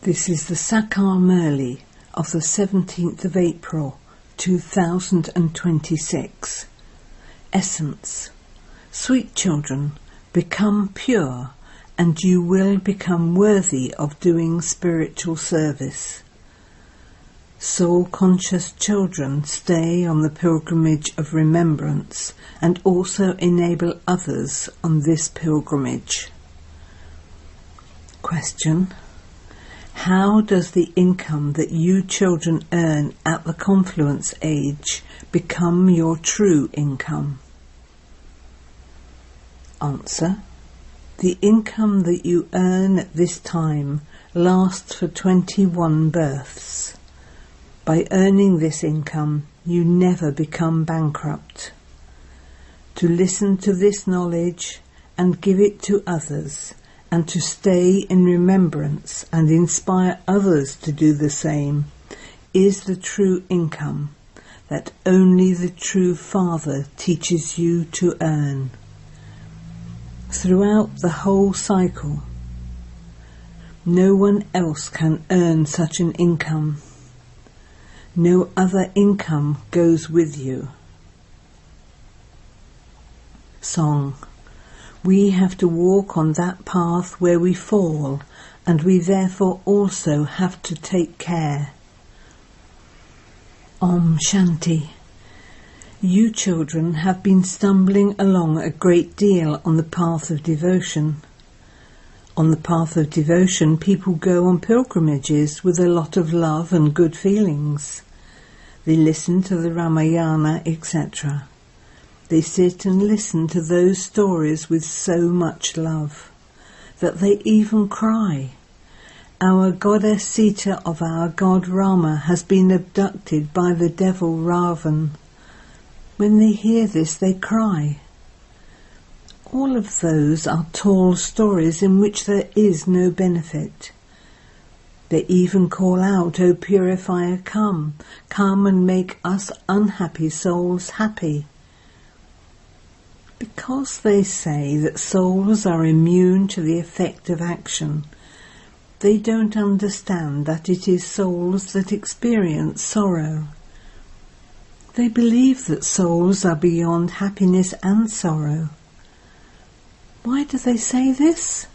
This is the Sakar Murli of the 17th of April 2026. Essence. Sweet children, become pure and you will become worthy of doing spiritual service. Soul-conscious children stay on the pilgrimage of remembrance and also enable others on this pilgrimage. Question. How does the income that you children earn at the confluence age become your true income? Answer. The income that you earn at this time lasts for 21 births. By earning this income, you never become bankrupt. To listen to this knowledge and give it to others, and to stay in remembrance and inspire others to do the same, is the true income that only the true Father teaches you to earn. Throughout the whole cycle, no one else can earn such an income. No other income goes with you. Song. We have to walk on that path where we fall, and we therefore also have to take care. Om Shanti. You children have been stumbling along a great deal on the path of devotion. On the path of devotion, people go on pilgrimages with a lot of love and good feelings. They listen to the Ramayana, etc. They sit and listen to those stories with so much love that they even cry. Our goddess Sita of our god Rama has been abducted by the devil Ravan. When they hear this, they cry. All of those are tall stories in which there is no benefit. They even call out, "O purifier, come and make us unhappy souls happy." Because they say that souls are immune to the effect of action, they don't understand that it is souls that experience sorrow. They believe that souls are beyond happiness and sorrow. Why do they say this?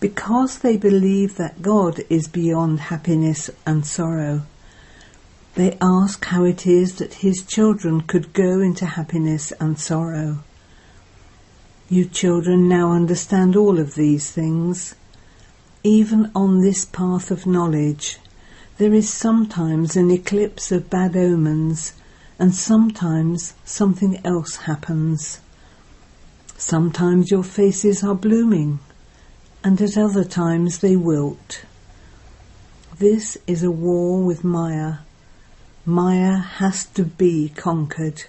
Because they believe that God is beyond happiness and sorrow. They ask how it is that his children could go into happiness and sorrow. You children now understand all of these things. Even on this path of knowledge, there is sometimes an eclipse of bad omens, and sometimes something else happens. Sometimes your faces are blooming, and at other times they wilt. This is a war with Maya. Maya has to be conquered.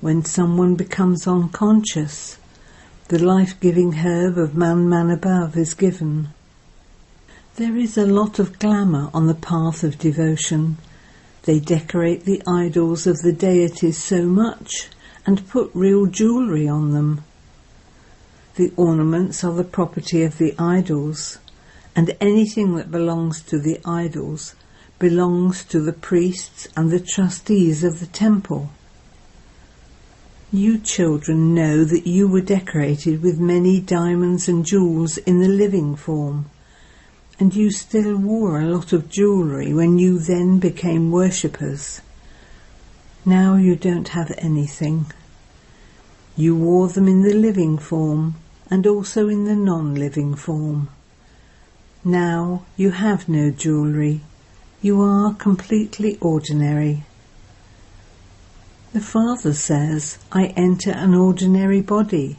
When someone becomes unconscious, the life-giving herb of man above is given. There is a lot of glamour on the path of devotion. They decorate the idols of the deities so much and put real jewellery on them. The ornaments are the property of the idols, and anything that belongs to the idols belongs to the priests and the trustees of the temple. You children know that you were decorated with many diamonds and jewels in the living form, and you still wore a lot of jewellery when you then became worshippers. Now you don't have anything. You wore them in the living form and also in the non-living form. Now you have no jewellery. You are completely ordinary. The Father says, I enter an ordinary body.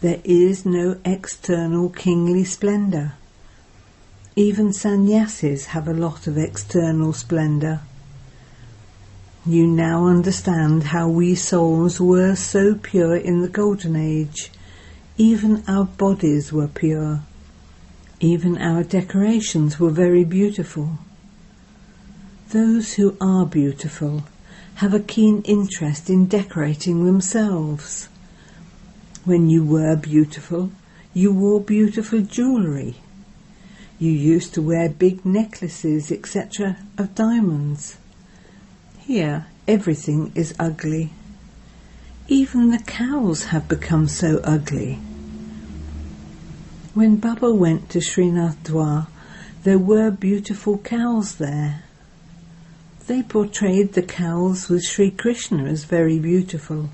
There is no external kingly splendour. Even sannyasis have a lot of external splendour. You now understand how we souls were so pure in the Golden Age. Even our bodies were pure. Even our decorations were very beautiful. Those who are beautiful have a keen interest in decorating themselves. When you were beautiful, you wore beautiful jewellery. You used to wear big necklaces, etc., of diamonds. Here, everything is ugly. Even the cows have become so ugly. When Baba went to Srinath, there were beautiful cows there. They portrayed the cows with Sri Krishna as very beautiful.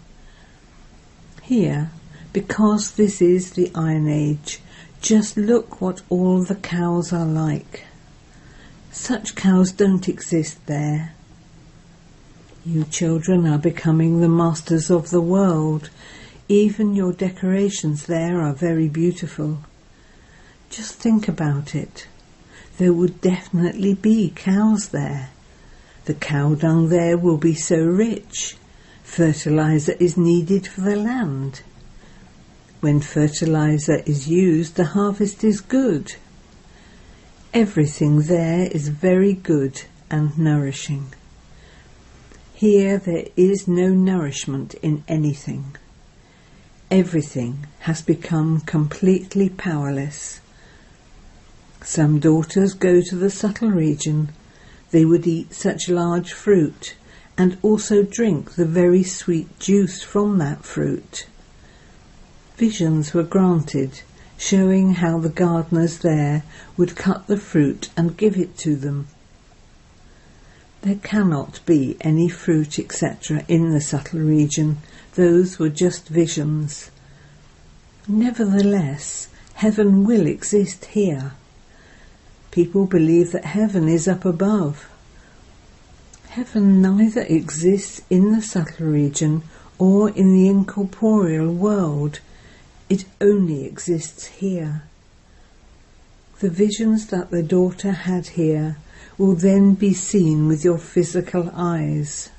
Here, because this is the Iron Age, just look what all the cows are like. Such cows don't exist there. You children are becoming the masters of the world. Even your decorations there are very beautiful. Just think about it. There would definitely be cows there. The cow dung there will be so rich. Fertilizer is needed for the land. When fertilizer is used, the harvest is good. Everything there is very good and nourishing. Here there is no nourishment in anything. Everything has become completely powerless. Some daughters go to the subtle region. They would eat such large fruit and also drink the very sweet juice from that fruit. Visions were granted, showing how the gardeners there would cut the fruit and give it to them. There cannot be any fruit, etc., in the subtle region. Those were just visions. Nevertheless, heaven will exist here. People believe that heaven is up above. Heaven neither exists in the subtle region or in the incorporeal world. It only exists here. The visions that the daughter had here will then be seen with your physical eyes.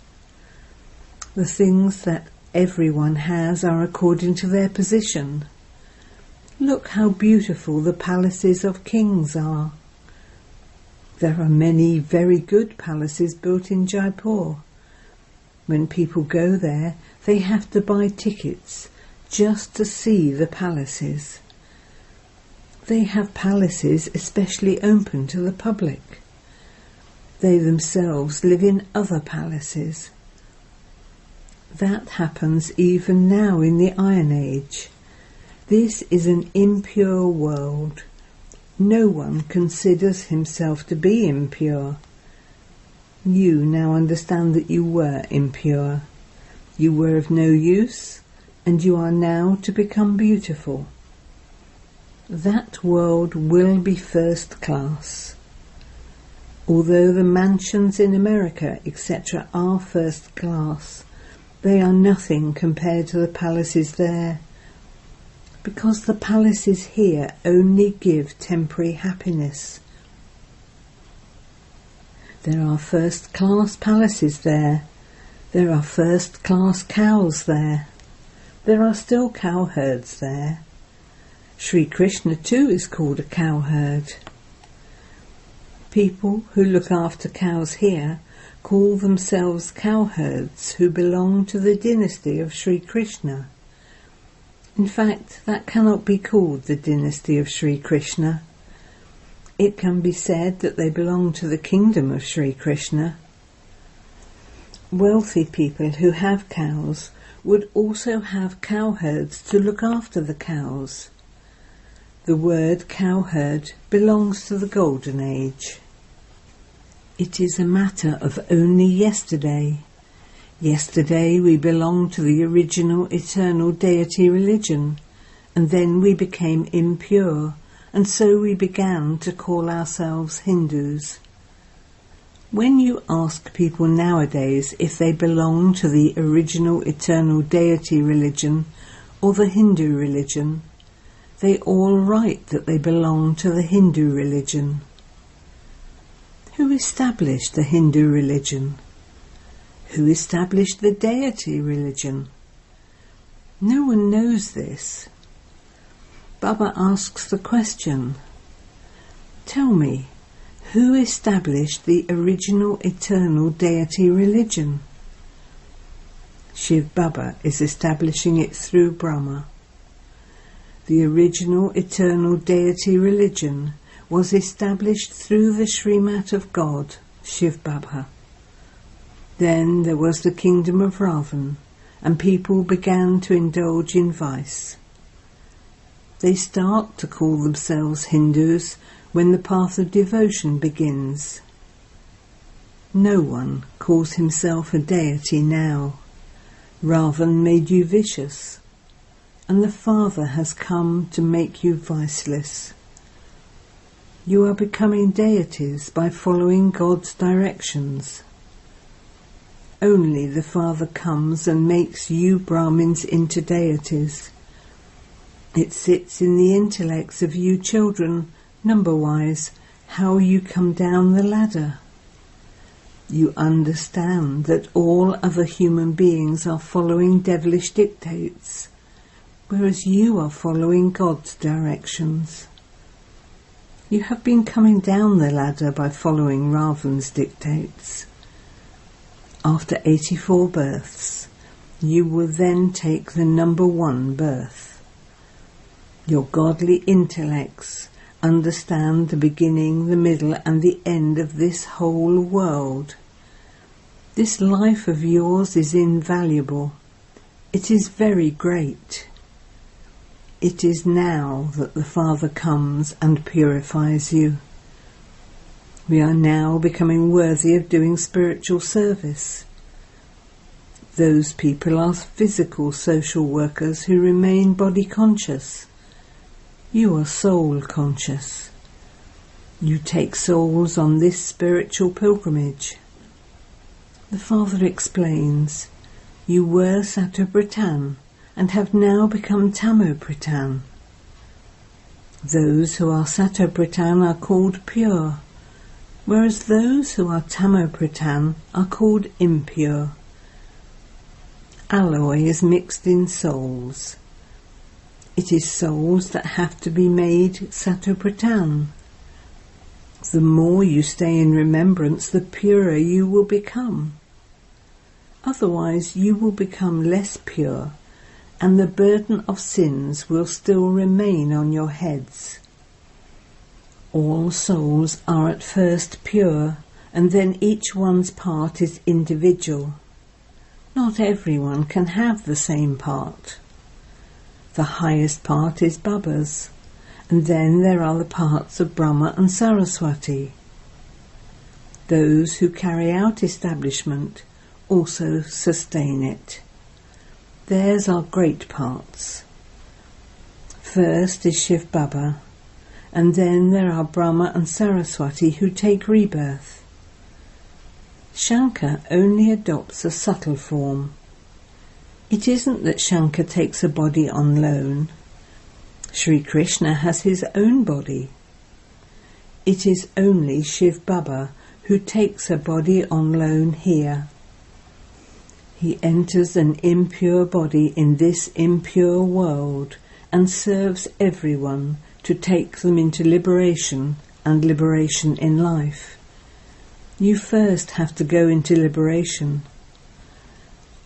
The things that everyone has are according to their position. Look how beautiful the palaces of kings are. There are many very good palaces built in Jaipur. When people go there, they have to buy tickets just to see the palaces. They have palaces especially open to the public. They themselves live in other palaces. That happens even now in the Iron Age. This is an impure world. No one considers himself to be impure. You now understand that you were impure. You were of no use, and you are now to become beautiful. That world will be first class. Although the mansions in America, etc., are first class, they are nothing compared to the palaces there, because the palaces here only give temporary happiness. There are first-class palaces there. There are first-class cows there. There are still cowherds there. Sri Krishna too is called a cowherd. People who look after cows here call themselves cowherds who belong to the dynasty of Sri Krishna. In fact, that cannot be called the dynasty of Sri Krishna. It can be said that they belong to the kingdom of Sri Krishna. Wealthy people who have cows would also have cowherds to look after the cows. The word cowherd belongs to the Golden Age. It is a matter of only yesterday. Yesterday we belonged to the original eternal deity religion, and then we became impure, and so we began to call ourselves Hindus. When you ask people nowadays if they belong to the original eternal deity religion or the Hindu religion, they all write that they belong to the Hindu religion. Who established the Hindu religion? Who established the deity religion? No one knows this. Baba asks the question, tell me, who established the original eternal deity religion? Shiv Baba is establishing it through Brahma. The original eternal deity religion was established through the Srimat of God, Shiv Baba. Then there was the kingdom of Ravan, and people began to indulge in vice. They start to call themselves Hindus when the path of devotion begins. No one calls himself a deity now. Ravan made you vicious, and the Father has come to make you viceless. You are becoming deities by following God's directions. Only the Father comes and makes you Brahmins into deities. It sits in the intellects of you children, number-wise, how you come down the ladder. You understand that all other human beings are following devilish dictates, whereas you are following God's directions. You have been coming down the ladder by following Ravan's dictates. After 84 births, you will then take the number 1 birth. Your godly intellects understand the beginning, the middle and the end of this whole world. This life of yours is invaluable. It is very great. It is now that the Father comes and purifies you. We are now becoming worthy of doing spiritual service. Those people are physical social workers who remain body conscious. You are soul conscious. You take souls on this spiritual pilgrimage. The Father explains, you were Sattva-Pradhan and have now become Tamo-Pradhan. Those who are Sattva-Pradhan are called pure, whereas those who are Tamo-Pradhan are called impure. Alloy is mixed in souls. It is souls that have to be made Sattva-Pradhan. The more you stay in remembrance, the purer you will become. Otherwise you will become less pure, and the burden of sins will still remain on your heads. All souls are at first pure, and then each one's part is individual. Not everyone can have the same part. The highest part is Baba's, and then there are the parts of Brahma and Saraswati. Those who carry out establishment also sustain it. Theirs are great parts. First is Shiv Baba, and then there are Brahma and Saraswati who take rebirth. Shankar only adopts a subtle form. It isn't that Shankar takes a body on loan. Sri Krishna has his own body. It is only Shiv Baba who takes a body on loan here. He enters an impure body in this impure world and serves everyone to take them into liberation and liberation in life. You first have to go into liberation.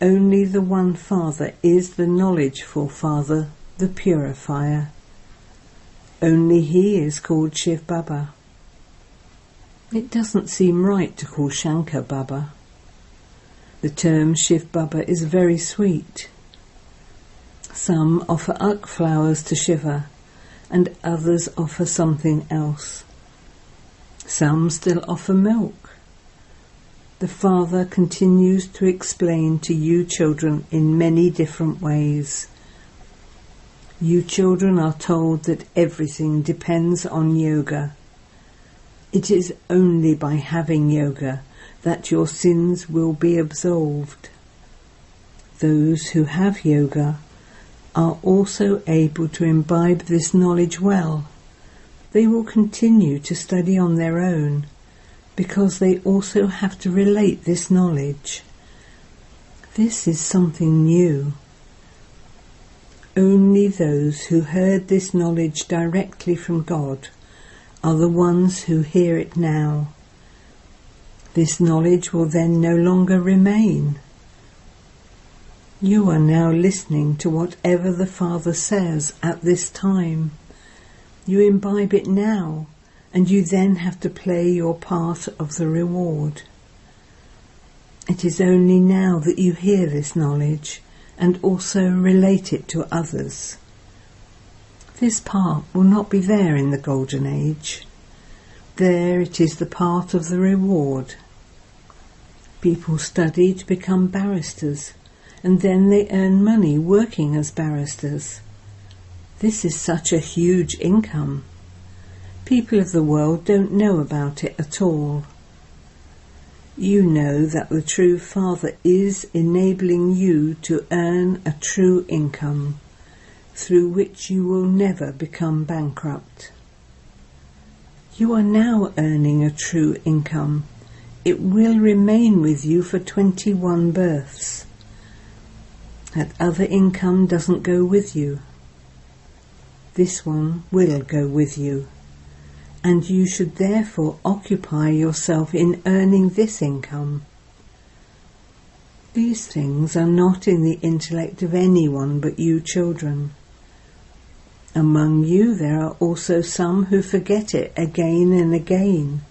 Only the one Father is the knowledgeful Father, the purifier. Only he is called Shiv Baba. It doesn't seem right to call Shankar Baba. The term Shiv Baba is very sweet. Some offer uk flowers to Shiva, and others offer something else. Some still offer milk. The Father continues to explain to you children in many different ways. You children are told that everything depends on yoga. It is only by having yoga that your sins will be absolved. Those who have yoga are also able to imbibe this knowledge well. They will continue to study on their own, because they also have to relate this knowledge. This is something new. Only those who heard this knowledge directly from God are the ones who hear it now. This knowledge will then no longer remain. You are now listening to whatever the Father says at this time. You imbibe it now, and you then have to play your part of the reward. It is only now that you hear this knowledge and also relate it to others. This part will not be there in the Golden Age. There it is the part of the reward. People study to become barristers, and then they earn money working as barristers. This is such a huge income. People of the world don't know about it at all. You know that the true Father is enabling you to earn a true income, through which you will never become bankrupt. You are now earning a true income. It will remain with you for 21 births. That other income doesn't go with you. This one will go with you, and you should therefore occupy yourself in earning this income. These things are not in the intellect of anyone but you children. Among you there are also some who forget it again and again.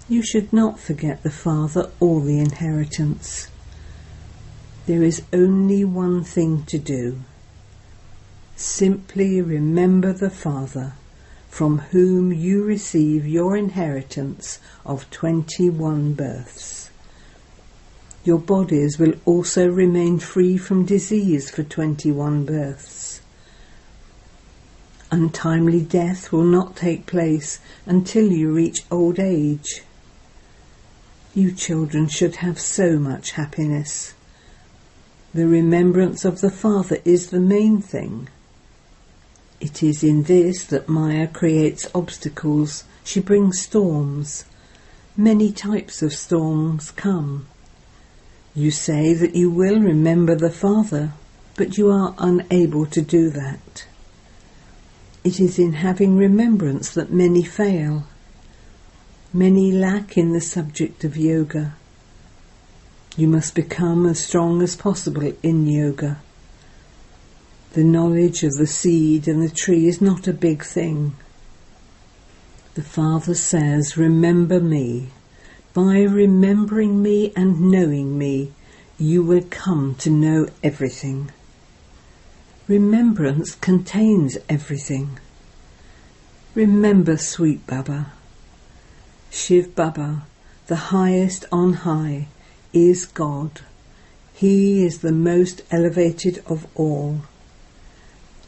You should not forget the Father or the inheritance. There is only one thing to do. Simply remember the Father, from whom you receive your inheritance of 21 births. Your bodies will also remain free from disease for 21 births. Untimely death will not take place until you reach old age. You children should have so much happiness. The remembrance of the Father is the main thing. It is in this that Maya creates obstacles. She brings storms. Many types of storms come. You say that you will remember the Father, but you are unable to do that. It is in having remembrance that many fail. Many lack in the subject of yoga. You must become as strong as possible in yoga. The knowledge of the seed and the tree is not a big thing. The Father says, remember me. By remembering me and knowing me, you will come to know everything. Remembrance contains everything. Remember sweet Baba. Shiv Baba, the highest on high, is God. He is the most elevated of all.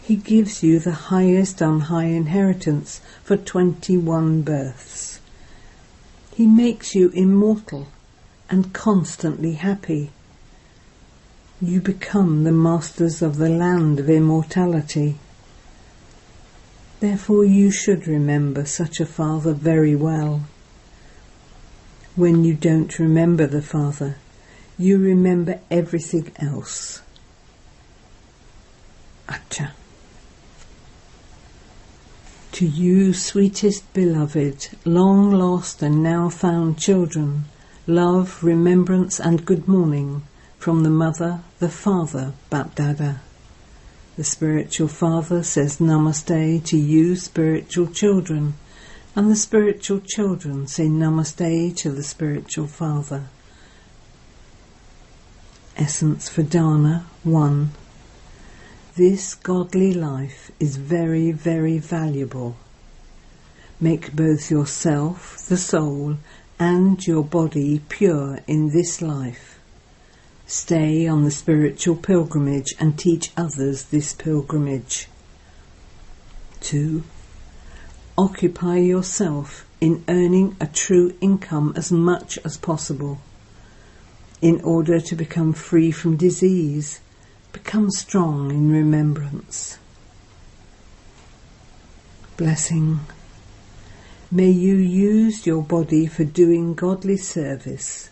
He gives you the highest on high inheritance for 21 births. He makes you immortal and constantly happy. You become the masters of the land of immortality. Therefore you should remember such a Father very well. When you don't remember the Father, you remember everything else. Acha. To you, sweetest beloved, long lost and now found children, love, remembrance and good morning from the Mother, the Father, Bapdada. The spiritual Father says Namaste to you, spiritual children, and the spiritual children say Namaste to the spiritual Father. Essence for Dana 1. This godly life is very, very valuable. Make both yourself, the soul, and your body pure in this life. Stay on the spiritual pilgrimage and teach others this pilgrimage. 2. Occupy yourself in earning a true income as much as possible. In order to become free from disease, become strong in remembrance. Blessing. May you use your body for doing godly service,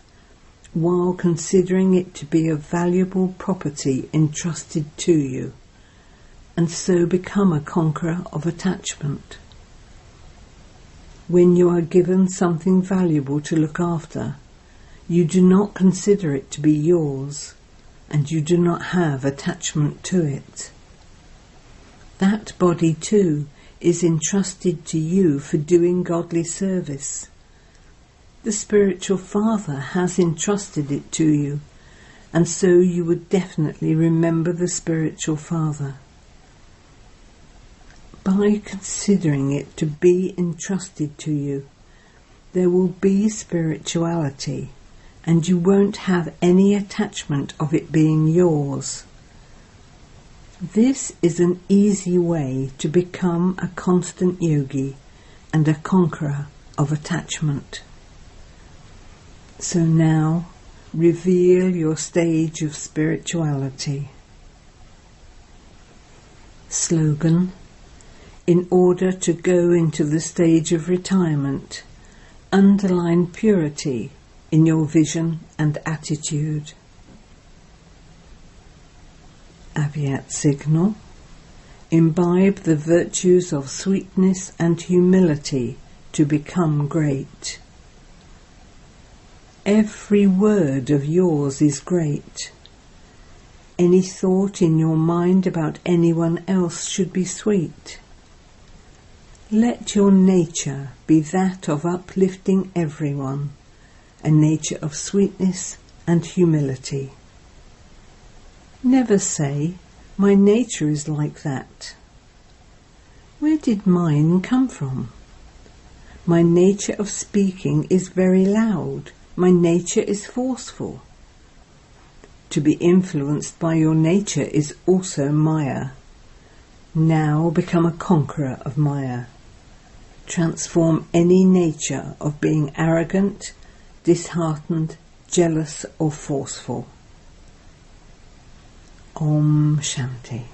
while considering it to be a valuable property entrusted to you, and so become a conqueror of attachment. When you are given something valuable to look after, you do not consider it to be yours, and you do not have attachment to it. That body too is entrusted to you for doing godly service. The spiritual father has entrusted it to you, and so you would definitely remember the spiritual father. By considering it to be entrusted to you, there will be spirituality, and you won't have any attachment of it being yours. This is an easy way to become a constant yogi and a conqueror of attachment. So now, reveal your stage of spirituality. Slogan: in order to go into the stage of retirement, underline purity in your vision and attitude. Caveat signal: imbibe the virtues of sweetness and humility to become great. Every word of yours is great. Any thought in your mind about anyone else should be sweet. Let your nature be that of uplifting everyone, a nature of sweetness and humility. Never say, "My nature is like that." Where did mine come from? My nature of speaking is very loud. My nature is forceful. To be influenced by your nature is also Maya. Now become a conqueror of Maya. Transform any nature of being arrogant, disheartened, jealous or forceful. Om Shanti.